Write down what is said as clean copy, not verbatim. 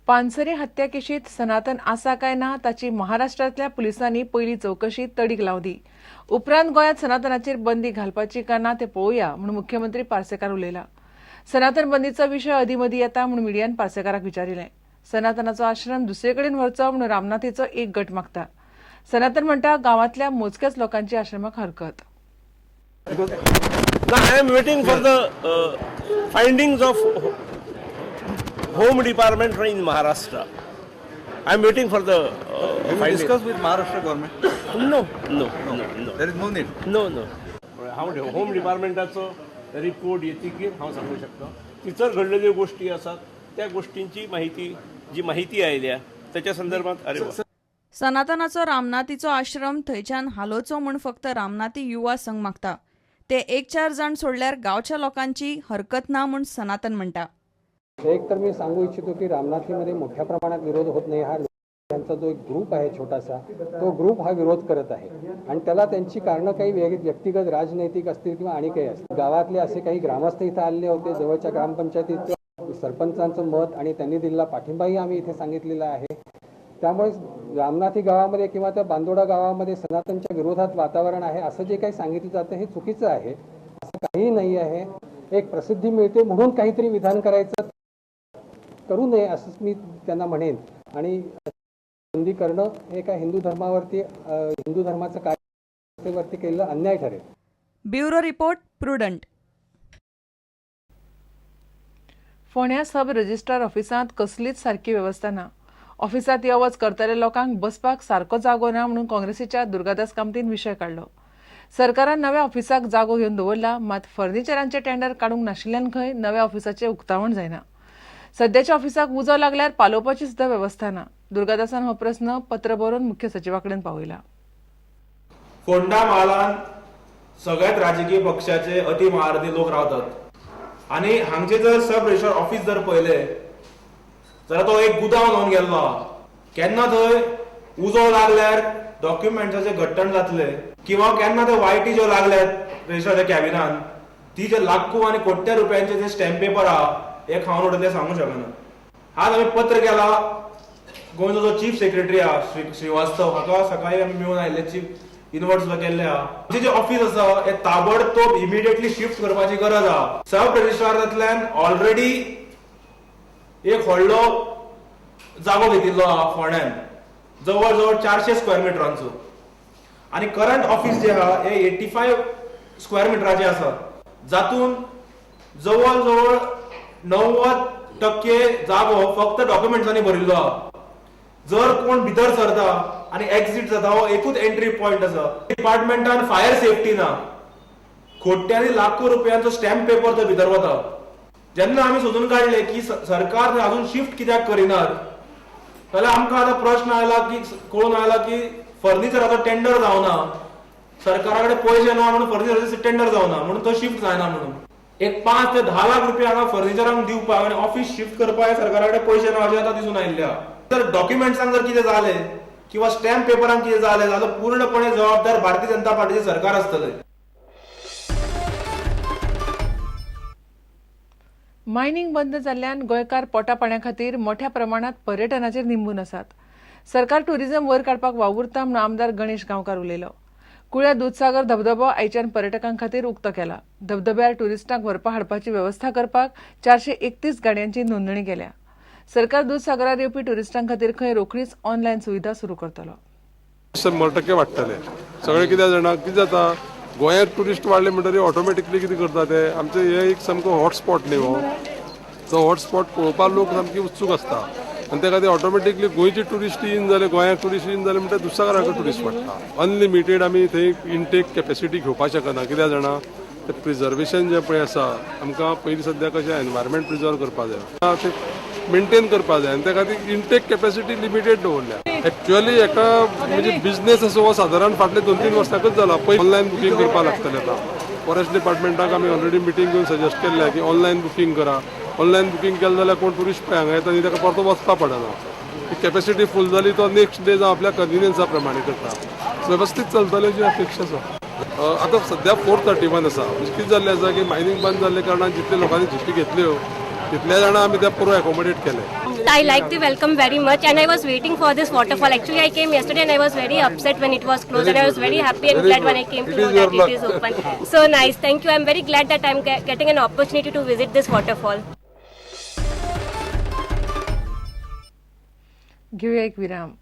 पानसरे हत्या केशीत सनातन आसा काय ना ताची महाराष्ट्रातल्या पुलिसांनी पहिली चौकशी तडीक लावली. उपरांत गोंयांत सनातनाचेर बंदी घालपाची काय ना ते पळोवया म्हणून मुख्यमंत्री पार्सेकार उलयला. सनातन बंदीचो विशय अदीमदीं येता म्हणून मिडियान पार्सेकाराक विचारिल्लें. सनातनाचो आश्रम दुसरे कडेन व्हरचो म्हणून रामनाथीचो एक गट मागता. सनातन म्हणटा गांवांतल्या मोजक्याच लोकांची आश्रमाक हरकत. No, I am waiting for the findings of Home Department in Maharashtra. I am waiting for the Have you discussed with Maharashtra government? No. There is no need. No. Home Departmentaचो रिपोर्ट येते की हांव सांगू शकता. तिचर घडलेल्यो गोष्टी आसात त्या गोष्टींची माहिती आयल्या त्याच्या संदर्भात अरे वा. सनातनाचो रामनाथीचो आश्रम थंयच्यान हालोवचो म्हूण फक्त रामनाथी युवा संघ मागता. ते 1-4 जाण सोडल्यार गांवच्या लोकांची हरकत ना म्हूण सनातन म्हणटा. एक तर मी सांगू इच्छितो की रामनाथीमध्ये मोठ्या प्रमाणात विरोध होत नाही. हा त्यांचा जो एक ग्रुप आहे छोटासा, तो ग्रुप हा विरोध करत आहे आणि त्याला त्यांची कारणं काही व्यक्तिगत राजनैतिक असतील किंवा आणि काही असतील. गावातले असे काही ग्रामस्थ इथं आलेले होते. जवळच्या ग्रामपंचायतीचं सरपंचांचं मत आणि त्यांनी दिलेला पाठिंबाही आम्ही इथे सांगितलेला आहे. त्यामुळे रामनाथी गावामध्ये किंवा त्या बांदोडा गावामध्ये सनातनच्या विरोधात वातावरण आहे असं जे काही सांगितलं जातं हे चुकीचं आहे. असं काहीही नाही आहे. एक प्रसिद्धी मिळते म्हणून काहीतरी विधान करायचं करू नये असंच मी त्यांना म्हणेन. आणि बंदी करणं हे काय हिंदू धर्माचं कार्यवरती केलेलं अन्याय ठरेल. Bureau report prudent. फोंड्या सब रजिस्ट्रार ऑफिसांत कसलीच सारकी वेवस्था ना. ऑफिसांत यो वच करतल्या लोकांक बसपाक सारको जागो ना म्हणून काँग्रेसीच्या दुर्गादास कामतीन विशय काडलो. सरकारान नव्या ऑफिसाक जागो घेवन दवरला, मात फर्निचरांचे टेंडर काडूंक नाशिल्ल्यान खंय नव्या ऑफिसाचें उक्तावण जायना. सद्याच्या ऑफिसाक उजो लागल्यार पालोवपाची सुद्धा वेवस्था ना. दुर्गादासान हो प्रस्न पत्र बरोवन मुख्य सचिवाकडेन पावयला. फोंडा म्हालान सगळ्यात राजकीय पक्षाचे अति महारथी लोक रावतात आणि हांगचे जर सब रजिस्ट्रार ऑफिस जर पळयले जाल्यार तो एक गुदाम जावन गेल्लो. केन्ना थंय उजो लागल्यार डॉक्युमेंट्साचे घट्टण जातले किंवा केन्ना ते वायटी ज्यो लागल्यात रजिस्ट्रारच्या कॅबिनान ती जे लाखो आणि कोट्या रुपयांचे जे स्टॅम्प पेपर आहा हे खावन उडयले सांगू शकना. आज आम्ही पत्र केला गोंयचो जो चीफ सेक्रेटरी आहा श्रीवास्तव हाका सकाळी आमी मेळून आयिल्ले चीफ इनवर्ट सुद्धा केल्ले आहा. जे ऑफिस आसा हे ताबडतोब इमिडिएटली शिफ्ट करपाची गरज आहा. सब रजिस्ट्रारांतल्यान ऑलरेडी एक व्हडलो जागो घेतिल्लो आहा फोंड्यान जवळ जवळ 400 स्क्वेअर मिटरांचो आणि करंट ऑफिस जे आहा हे 85 स्क्वेअर मिटराचे आसा जातून जवळ जवळ 90% जागो फक्त डॉक्युमेंट्सांनी भरिल्लो आहा. जर कोण भितर सरता आणि एक्झिट जाता हो एकूच एंट्री पॉइंट आसा. डिपार्टमेंटान फायर सेफ्टी ना. खोट्यांनी लाखो रुपयांचो स्टॅम्प पेपर तो भितर वता. जेन्ना आम्ही सोदून काढले की सरकार अजून शिफ्ट कित्याक करिनात जाल्यार आमकां आतां प्रश्न आयला की कळून आयला की फर्निचराचो टेंडर जावना. सरकारा कडेन पयशे ना म्हणून फर्निचराचो टेंडर जावना म्हणून तो शिफ्ट जायना म्हणून. एक 5 ते 10 लाख रुपया हांगा फर्निचरांक दिवपाक आणि ऑफिस शिफ्ट करपाक सरकारा कडेन पयशे ना अशें आतां दिसून आयिल्ल्या. जर डॉक्युमेंट्सांक जर कितें जालें किंवा स्टॅम्प पेपरांक कितें जालें जाल्यार पूर्णपणे जबाबदार भारतीय जनता पार्टीचे सरकार आसतलें. मायनिंग बंद जाल्ल्यान गोंयकार पोटा पाण्या खातीर मोठ्या प्रमाणात पर्यटनाचेर निंबून आसात. सरकार टुरिझम वयर काडपाक वावुरता म्हणून आमदार गणेश गांवकार उलयलो. कुळ्या दूधसागर धबधबो आयच्यान पर्यटकां खातीर उक्तो केला. धबधब्यार टुरिस्टांक व्हरपा हाडपाची वेवस्था करपाक 431 गाडयांची नोंदणी केल्या. सरकार दूधसागरार येवपी टुरिस्टां खातीर खंय रोखडीच ऑनलायन सुविधा सुरू करतलो. 100% वाडटले. सगळे कितें जाणा कितें जाता गोंयांत टुरिस्ट वाडले म्हणटरी ऑटोमॅटिकली कितें करता ते आमचे हे एक सामको हॉटस्पॉट न्ही हो. तो हॉटस्पॉट पळोवपाक लोक सामके उत्सूक आसता आनी त्या खातीर ऑटोमॅटिकली गोंयचे टुरिस्ट येयन जाले गोंयांत टुरिस्ट येयन जाले म्हणटा दुधसागराक टुरिस्ट वाडटा. अनलिमिटेड आमी थंय इनटेक कॅपेसिटी घेवपाक शकना. कित्याक जाणा ते प्रिजर्वेशन जे पळय आसा आमकां पयलीं सद्या कशें एनवायरमेंट प्रिजर्व करपाक जाय ते मेंटेन करपाक जाय आनी त्या खातीर इनटेक कॅपेसिटी लिमिटेड दवरल्या. एक्चुअली एका म्हणजे बिझनेस असो हो सादारण फाटले 2-3 वर्सांकच जाला. पयलीं ऑनलायन बुकींग करपाक लागतलें आतां. फॉरेस्ट डिपार्टमेंटाक आमी ऑलरेडी मिटींग घेवन सजेस्ट केल्लें की ऑनलायन बुकींग करा. ऑनलायन बुकींग केलें जाल्यार कोण टुरिस्ट पळय हांगा येता आनी ताका परतो वचपाक पडना. ती कॅपेसिटी फूल जाली तो नेक्स्ट डे जावं आपल्या कन्विनियन्सा प्रमाणे करता. वेवस्थीत चलतलें जी अपेक्षा आसा. आतां सद्या 431 आसा. म्हणजे कितें जाल्लें आसा की मायनिंग बंद जाल्ले कारणान जितले लोकांनी जिपी घेतल्यो तितल्या जाणां आमी त्या पुरो एकोमोडेट केले. but I like the welcome very much, and I was waiting for this waterfall. Actually, I came yesterday and I was very upset when it was closed, and I was very happy and glad when I came to know that it is open. So nice, thank you. I'm very glad that I'm getting an opportunity to visit this waterfall. घेऊया एक विराम.